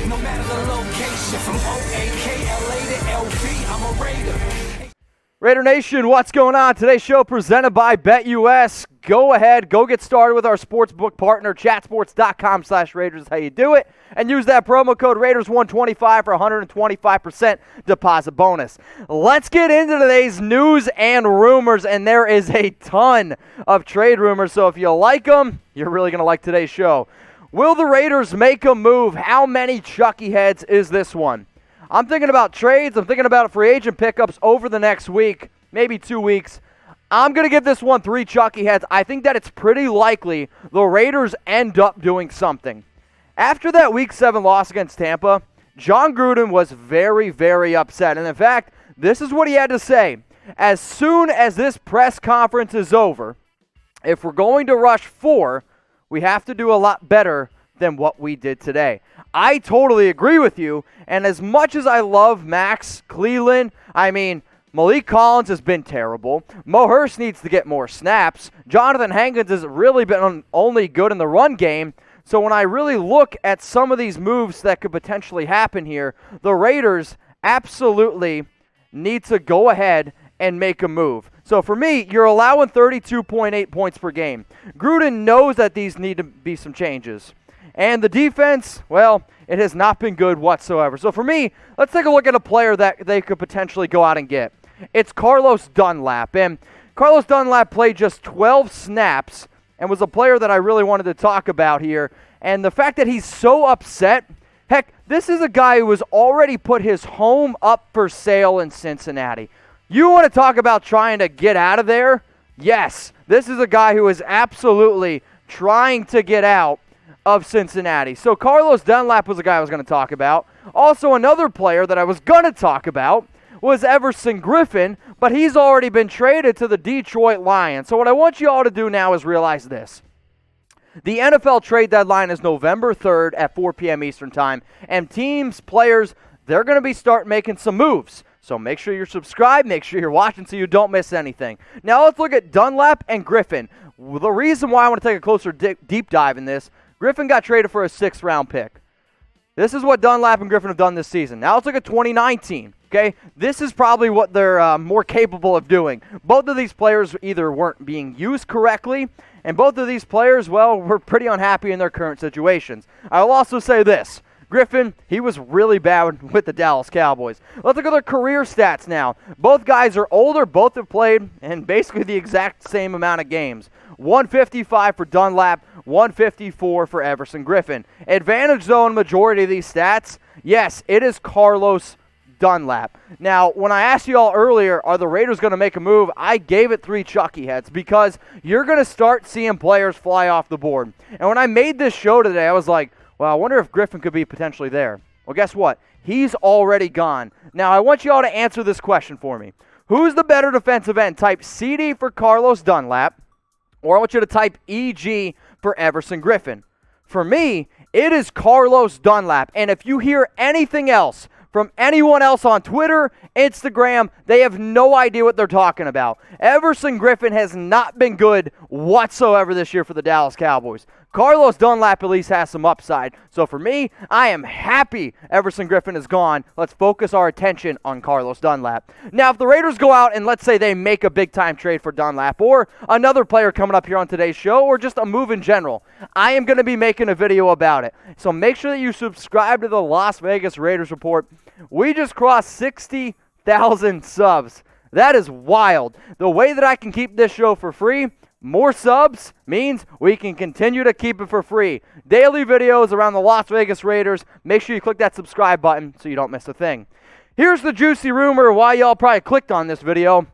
No matter the location, from O-A-K-L-A to LV, I'm a Raider. Raider Nation, what's going on? Today's show presented by BetUS. Go ahead, go get started with our sportsbook partner, chatsports.com/Raiders is how you do it. And use that promo code Raiders125 for 125% deposit bonus. Let's get into today's news and rumors, and there is a ton of trade rumors, so if you like them, you're really going to like today's show. Will the Raiders make a move? How many Chucky heads is this one? I'm thinking about trades. I'm thinking about free agent pickups over the next week, maybe 2 weeks. I'm going to give this one 3 Chucky heads. I think that it's pretty likely the Raiders end up doing something. After that Week 7 loss against Tampa, Jon Gruden was very, very upset. And in fact, this is what he had to say. As soon as this press conference is over, if we're going to rush 4, we have to do a lot better than what we did today. I totally agree with you, and as much as I love Max Cleveland, I mean, Malik Collins has been terrible. Mo Hurst needs to get more snaps. Jonathan Hankins has really been only good in the run game. So when I really look at some of these moves that could potentially happen here, the Raiders absolutely need to go ahead and make a move. So for me, you're allowing 32.8 points per game. Gruden knows that these need to be some changes. And the defense, well, it has not been good whatsoever. So for me, let's take a look at a player that they could potentially go out and get. It's Carlos Dunlap. And Carlos Dunlap played just 12 snaps and was a player that I really wanted to talk about here. And the fact that he's so upset, heck, this is a guy who has already put his home up for sale in Cincinnati. You want to talk about trying to get out of there? Yes, this is a guy who is absolutely trying to get out of Cincinnati. So Carlos Dunlap was the guy I was going to talk about. Also, another player that I was going to talk about was Everson Griffen, but he's already been traded to the Detroit Lions. So what I want you all to do now is realize this. The NFL trade deadline is November 3rd at 4 p.m. Eastern Time, and teams, players, they're going to be starting making some moves. So make sure you're subscribed, make sure you're watching so you don't miss anything. Now let's look at Dunlap and Griffen. The reason why I want to take a closer deep dive in this, Griffen got traded for a 6th-round pick. This is what Dunlap and Griffen have done this season. Now let's look at 2019, okay? This is probably what they're more capable of doing. Both of these players either weren't being used correctly, and both of these players, well, were pretty unhappy in their current situations. I will also say this. Griffen, he was really bad with the Dallas Cowboys. Let's look at their career stats now. Both guys are older. Both have played in basically the exact same amount of games. 155 for Dunlap, 154 for Everson Griffen. Advantage zone majority of these stats, yes, it is Carlos Dunlap. Now, when I asked you all earlier, are the Raiders going to make a move, I gave it 3 Chucky heads because you're going to start seeing players fly off the board. And when I made this show today, I was like, well, I wonder if Griffen could be potentially there. Well, guess what? He's already gone. Now, I want you all to answer this question for me. Who's the better defensive end? Type CD for Carlos Dunlap, or I want you to type EG for Everson Griffen. For me, it is Carlos Dunlap. And if you hear anything else from anyone else on Twitter, Instagram, they have no idea what they're talking about. Everson Griffen has not been good whatsoever this year for the Dallas Cowboys. Carlos Dunlap at least has some upside. So for me, I am happy Everson Griffen is gone. Let's focus our attention on Carlos Dunlap. Now, if the Raiders go out and let's say they make a big-time trade for Dunlap or another player coming up here on today's show or just a move in general, I am going to be making a video about it. So make sure that you subscribe to the Las Vegas Raiders Report. We just crossed 60,000 subs. That is wild. The way that I can keep this show for free, more subs means we can continue to keep it for free. Daily videos around the Las Vegas Raiders. Make sure you click that subscribe button so you don't miss a thing. Here's the juicy rumor why y'all probably clicked on this video.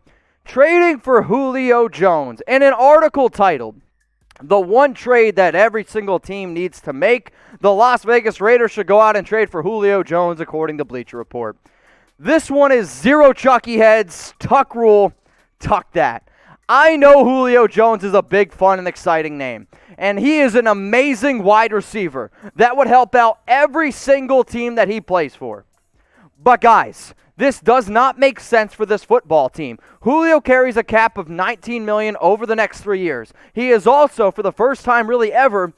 Trading for Julio Jones. In an article titled, "The One Trade That Every Single Team Needs to Make, the Las Vegas Raiders Should Go Out and Trade for Julio Jones," according to Bleacher Report. This one is 0 Chucky heads. Tuck rule. Tuck that. I know Julio Jones is a big, fun, and exciting name, and he is an amazing wide receiver that would help out every single team that he plays for. But guys, this does not make sense for this football team. Julio carries a cap of $19 million over the next 3 years. He is also, for the first time really ever,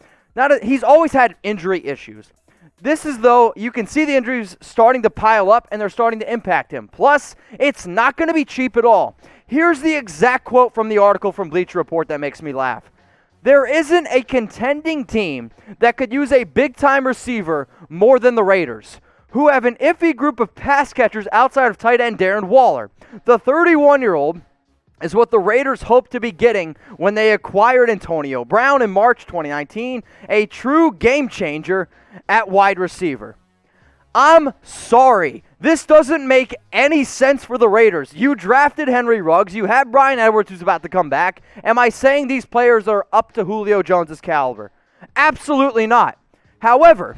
he's always had injury issues. This is, though, you can see the injuries starting to pile up and they're starting to impact him. Plus, it's not going to be cheap at all. Here's the exact quote from the article from Bleacher Report that makes me laugh. There isn't a contending team that could use a big-time receiver more than the Raiders, who have an iffy group of pass catchers outside of tight end Darren Waller. The 31-year-old is what the Raiders hoped to be getting when they acquired Antonio Brown in March 2019, a true game changer at wide receiver. I'm sorry. This doesn't make any sense for the Raiders. You drafted Henry Ruggs. You have Bryan Edwards who's about to come back. Am I saying these players are up to Julio Jones' caliber? Absolutely not. However,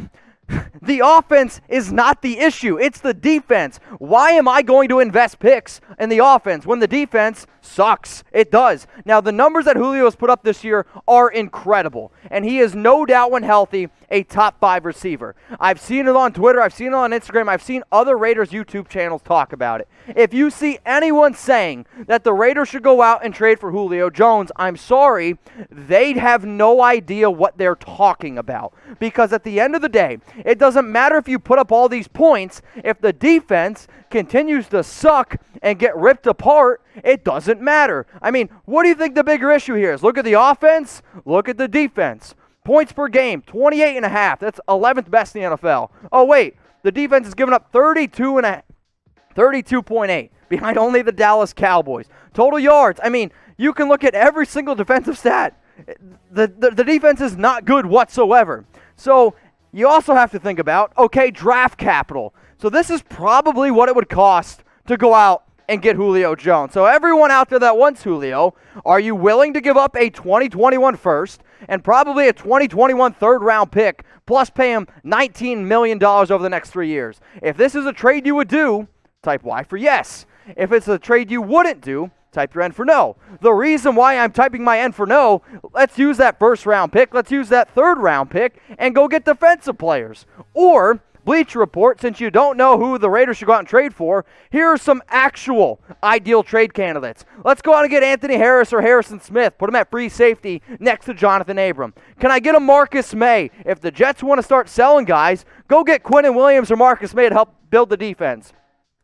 the offense is not the issue. It's the defense. Why am I going to invest picks in the offense when the defense sucks? It does. Now, the numbers that Julio has put up this year are incredible, and he is no doubt, when healthy, a top 5 receiver. I've seen it on Twitter. I've seen it on Instagram. I've seen other Raiders YouTube channels talk about it. If you see anyone saying that the Raiders should go out and trade for Julio Jones, I'm sorry, they have no idea what they're talking about. Because at the end of the day, it doesn't matter if you put up all these points. If the defense continues to suck and get ripped apart, it doesn't matter. I mean, what do you think the bigger issue here is? Look at the offense. Look at the defense. Points per game, 28.5. That's 11th best in the NFL. Oh, wait. The defense has given up 32.8, behind only the Dallas Cowboys. Total yards. I mean, you can look at every single defensive stat. The defense is not good whatsoever. So you also have to think about, okay, draft capital. So this is probably what it would cost to go out and get Julio Jones. So everyone out there that wants Julio, are you willing to give up a 2021 first and probably a 2021 third-round pick, plus pay him $19 million over the next 3 years? If this is a trade you would do, type Y for yes. If it's a trade you wouldn't do, type your N for no. The reason why I'm typing my N for no, let's use that first-round pick, let's use that third-round pick, and go get defensive players. Or Bleacher Report, since you don't know who the Raiders should go out and trade for, here are some actual ideal trade candidates. Let's go out and get Anthony Harris or Harrison Smith. Put him at free safety next to Jonathan Abram. Can I get a Marcus May? If the Jets want to start selling guys, go get Quinnen Williams or Marcus May to help build the defense.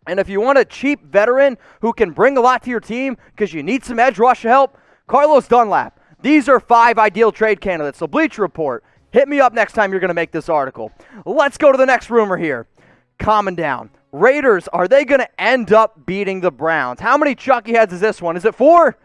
And if you want a cheap veteran who can bring a lot to your team because you need some edge rush help, Carlos Dunlap. These are 5 ideal trade candidates. So Bleacher Report, hit me up next time you're going to make this article. Let's go to the next rumor here. Calming down. Raiders, are they going to end up beating the Browns? How many Chucky heads is this one? Is it 4?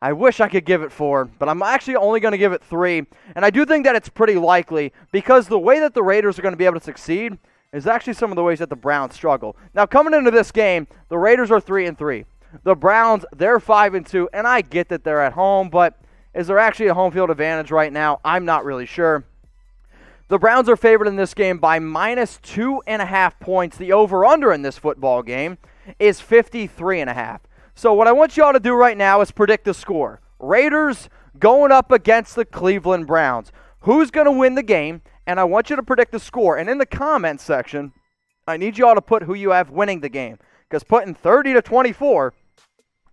I wish I could give it 4, but I'm actually only going to give it 3. And I do think that it's pretty likely because the way that the Raiders are going to be able to succeed is actually some of the ways that the Browns struggle. Now, coming into this game, the Raiders are 3-3. The Browns, they're 5-2, and I get that they're at home, but is there actually a home field advantage right now? I'm not really sure. The Browns are favored in this game by minus 2.5 points. The over-under in this football game is 53.5. So what I want you all to do right now is predict the score. Raiders going up against the Cleveland Browns. Who's going to win the game? And I want you to predict the score. And in the comments section, I need you all to put who you have winning the game. Because putting 30-24,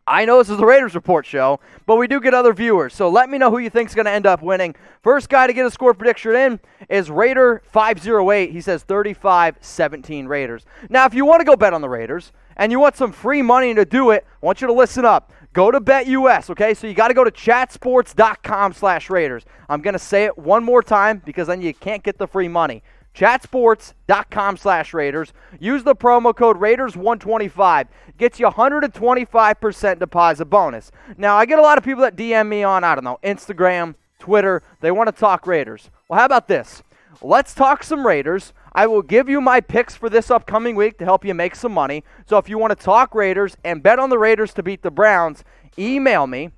I know this is the Raiders Report show, but we do get other viewers. So let me know who you think is going to end up winning. First guy to get a score prediction in is Raider508. He says 35-17 Raiders. Now, if you want to go bet on the Raiders and you want some free money to do it, I want you to listen up. Go to BetUS, okay? So you got to go to chatsports.com/Raiders. I'm going to say it one more time because then you can't get the free money. Chatsports.com/Raiders. Use the promo code Raiders125. Gets you 125% deposit bonus. Now, I get a lot of people that DM me on, I don't know, Instagram, Twitter. They want to talk Raiders. Well, how about this? Let's talk some Raiders. I will give you my picks for this upcoming week to help you make some money. So if you want to talk Raiders and bet on the Raiders to beat the Browns, email me,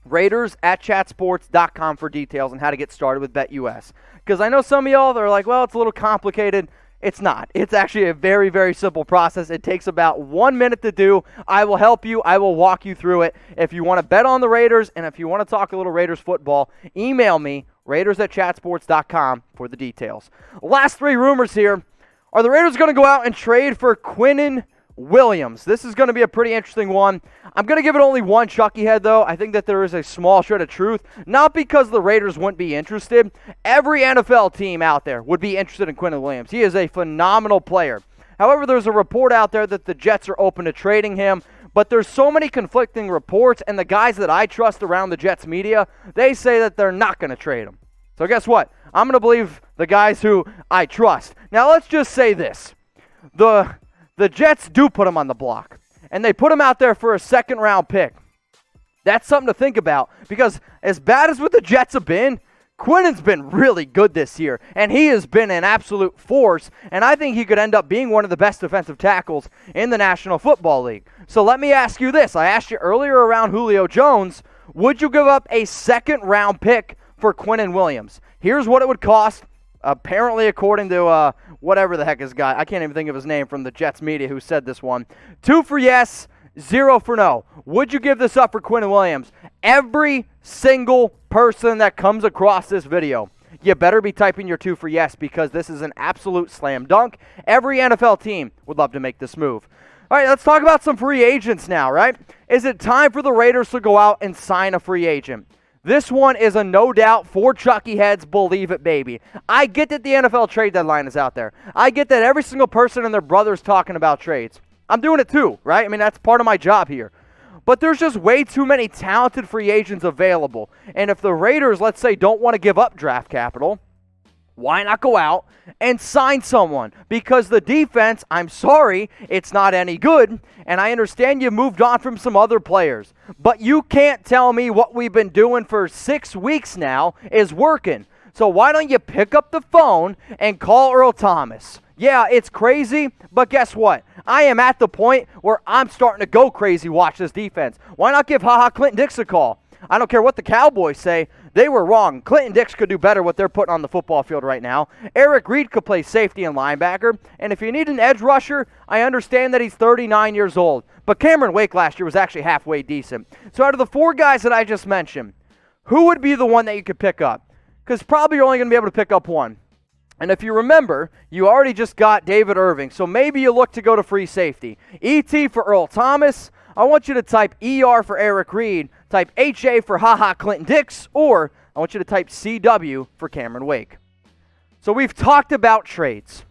Raiders@chatsports.com for details on how to get started with BetUS. Because I know some of y'all are like, well, it's a little complicated. It's not. It's actually a very, very simple process. It takes about 1 minute to do. I will help you. I will walk you through it. If you want to bet on the Raiders and if you want to talk a little Raiders football, email me, Raiders@chatsports.com for the details. Last 3 rumors here. Are the Raiders going to go out and trade for Quinnen Williams. This is going to be a pretty interesting one. I'm going to give it only one Chucky head, though. I think that there is a small shred of truth, not because the Raiders wouldn't be interested. Every NFL team out there would be interested in Quinnen Williams. He is a phenomenal player. However, there's a report out there that the Jets are open to trading him, but there's so many conflicting reports, and the guys that I trust around the Jets media, they say that they're not going to trade him. So guess what? I'm going to believe the guys who I trust. Now, let's just say this. The Jets do put him on the block, and they put him out there for a second-round pick. That's something to think about, because as bad as what the Jets have been, Quinnen's been really good this year, and he has been an absolute force, and I think he could end up being one of the best defensive tackles in the National Football League. So let me ask you this. I asked you earlier around Julio Jones, would you give up a second-round pick for Quinnen Williams? Here's what it would cost, apparently according to whatever the heck his guy, I can't even think of his name from the Jets media who said this one. 2 for yes, 0 for no. Would you give this up for Quinnen Williams? Every single person that comes across this video, you better be typing your 2 for yes, because this is an absolute slam dunk. Every NFL team would love to make this move. All right, let's talk about some free agents now, right? Is it time for the Raiders to go out and sign a free agent? This one is a no doubt for Chucky heads, believe it, baby. I get that the NFL trade deadline is out there. I get that every single person and their brother's talking about trades. I'm doing it too, right? I mean, that's part of my job here. But there's just way too many talented free agents available. And if the Raiders, let's say, don't want to give up draft capital, why not go out and sign someone? Because the defense, I'm sorry, it's not any good. And I understand you moved on from some other players. But you can't tell me what we've been doing for 6 weeks now is working. So why don't you pick up the phone and call Earl Thomas? Yeah, it's crazy, but guess what? I am at the point where I'm starting to go crazy watch this defense. Why not give Ha Clinton-Dix a call? I don't care what the Cowboys say. They were wrong. Clinton-Dix could do better what they're putting on the football field right now. Reid could play safety and linebacker. And if you need an edge rusher, I understand that he's 39 years old. But Cameron Wake last year was actually halfway decent. So out of the 4 guys that I just mentioned, who would be the one that you could pick up? Because probably you're only going to be able to pick up one. And if you remember, you already just got David Irving. So maybe you look to go to free safety. ET for Earl Thomas. I want you to type ER for Reid, type HA for Ha Clinton-Dix, or I want you to type CW for Cameron Wake. So we've talked about trades.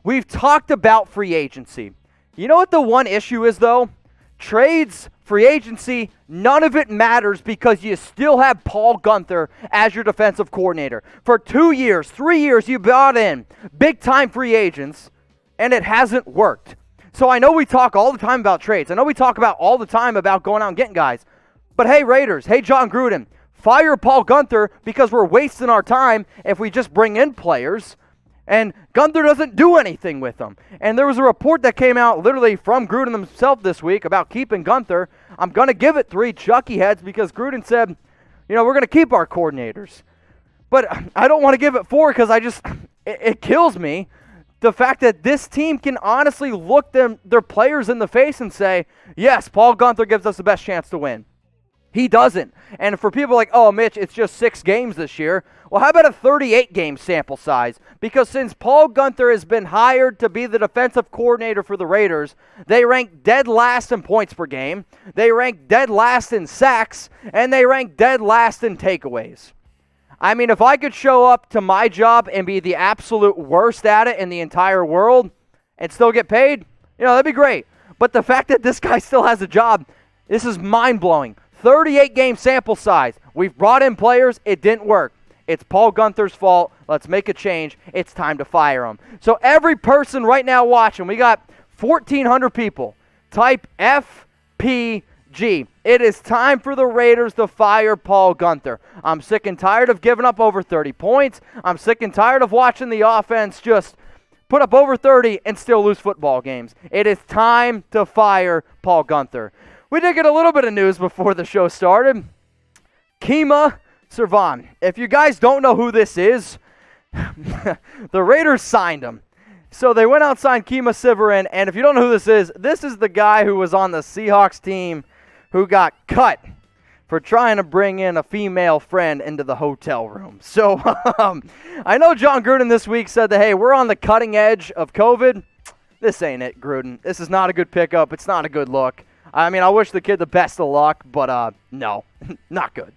We've talked about free agency. You know what the one issue is, though? Trades, free agency, none of it matters because you still have Paul Guenther as your defensive coordinator. For 2 years, 3 years, you brought in big-time free agents, and it hasn't worked. So I know we talk all the time about trades. I know we talk about all the time about going out and getting guys. But hey, Raiders, hey, Jon Gruden, fire Paul Guenther because we're wasting our time if we just bring in players. And Guenther doesn't do anything with them. And there was a report that came out literally from Gruden himself this week about keeping Guenther. I'm going to give it 3 Chucky heads because Gruden said, we're going to keep our coordinators. But I don't want to give it 4 because it kills me. The fact that this team can honestly look their players in the face and say, yes, Paul Guenther gives us the best chance to win. He doesn't. And for people like, oh, Mitch, it's just 6 games this year. Well, how about a 38-game sample size? Because since Paul Guenther has been hired to be the defensive coordinator for the Raiders, they rank dead last in points per game, they rank dead last in sacks, and they rank dead last in takeaways. I mean, if I could show up to my job and be the absolute worst at it in the entire world and still get paid, that'd be great. But the fact that this guy still has a job, this is mind-blowing. 38-game sample size. We've brought in players. It didn't work. It's Paul Guenther's fault. Let's make a change. It's time to fire him. So every person right now watching, we got 1,400 people. Type FPG. It is time for the Raiders to fire Paul Guenther. I'm sick and tired of giving up over 30 points. I'm sick and tired of watching the offense just put up over 30 and still lose football games. It is time to fire Paul Guenther. We did get a little bit of news before the show started. Kima Servan. If you guys don't know who this is, the Raiders signed him. So they went out and signed Kima Servan, and if you don't know who this is the guy who was on the Seahawks team who got cut for trying to bring in a female friend into the hotel room. So I know Jon Gruden this week said that, hey, we're on the cutting edge of COVID. this ain't it, Gruden. This is not a good pickup. It's not a good look. I mean, I wish the kid the best of luck, but no, not good.